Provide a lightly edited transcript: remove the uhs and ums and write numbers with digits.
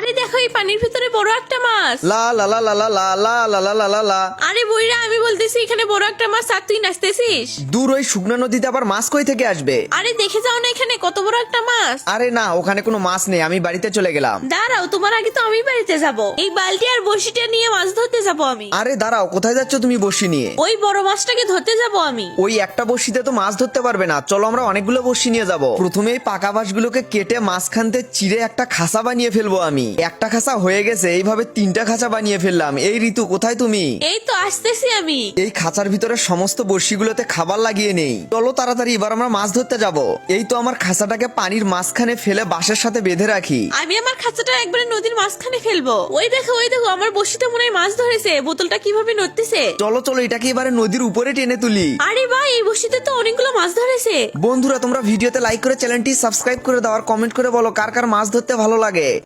আরে দেখো এই পানির ভিতরে বড় একটা মাছ। লা লা লা লা লা লা লা লা লা লা লা লা। আরে বইরা আমি বলতেছি এখানে বড় একটা মাছ আর তুই নাচতেছিস। দূর ওই শুকনা নদীতে আবার মাছ কই থেকে আসবে? আরে দেখে যাও না এখানে কত বড় একটা মাছ। আরে না, ওখানে কোনো মাছ নেই, আমি বাড়িতে চলে গেলাম। দাঁড়াও তোমার আগে তো আমি বাড়িতে যাব। এই বালতি আর বড়শিটা নিয়ে মাছ ধরতে যাব আমি। আরে দাঁড়াও, কোথায় যাচ্ছ তুমি বড়শি নিয়ে? ওই বড় মাছটাকে ধরতে যাব আমি। ওই একটা বড়শিতে তো মাছ ধরতে পারবে না, চলো আমরা অনেকগুলো বড়শি নিয়ে যাব। প্রথমে এই পাকা বাঁশগুলোকে কেটে মাঝখানতে চিরে একটা খাঁচা বানিয়ে ফেলবো আমি। একটা খাঁচা হয়ে গেছে, এইভাবে 3টা খাঁচা বানিয়ে ফেললাম। এই ঋতু কোথায় তুমি? এই তো আসতেছি আমি। এই খাঁচার ভিতরে সমস্ত বড়শিগুলোতে খাবার লাগিয়ে নেই। চলো তাড়াতাড়ি, এবার আমরা মাছ ধরতে যাব। এই তো আমার খাঁচাটাকে পানির মাঝখানে ফেলে বাঁশের সাথে বেঁধে রাখি। আমি আমার খাঁচাটা একবারে নদীর মাঝখানে ফেলবো। ওই দেখো আমার বড়শিতে মনে হয় মাছ ধরেছে। বোতলটা কিভাবে নড়তেছে। চলো চলো, এটাকে এবারে নদীর উপরে টেনে তুলি। আরে ভাই এই বড়শিতে তো অনেকগুলো মাছ ধরেছে। বন্ধুরা তোমরা ভিডিওতে লাইক করে চ্যানেলটি সাবস্ক্রাইব করে দাও আর কমেন্ট করে বলো কার কার মাছ ধরতে ভালো লাগে।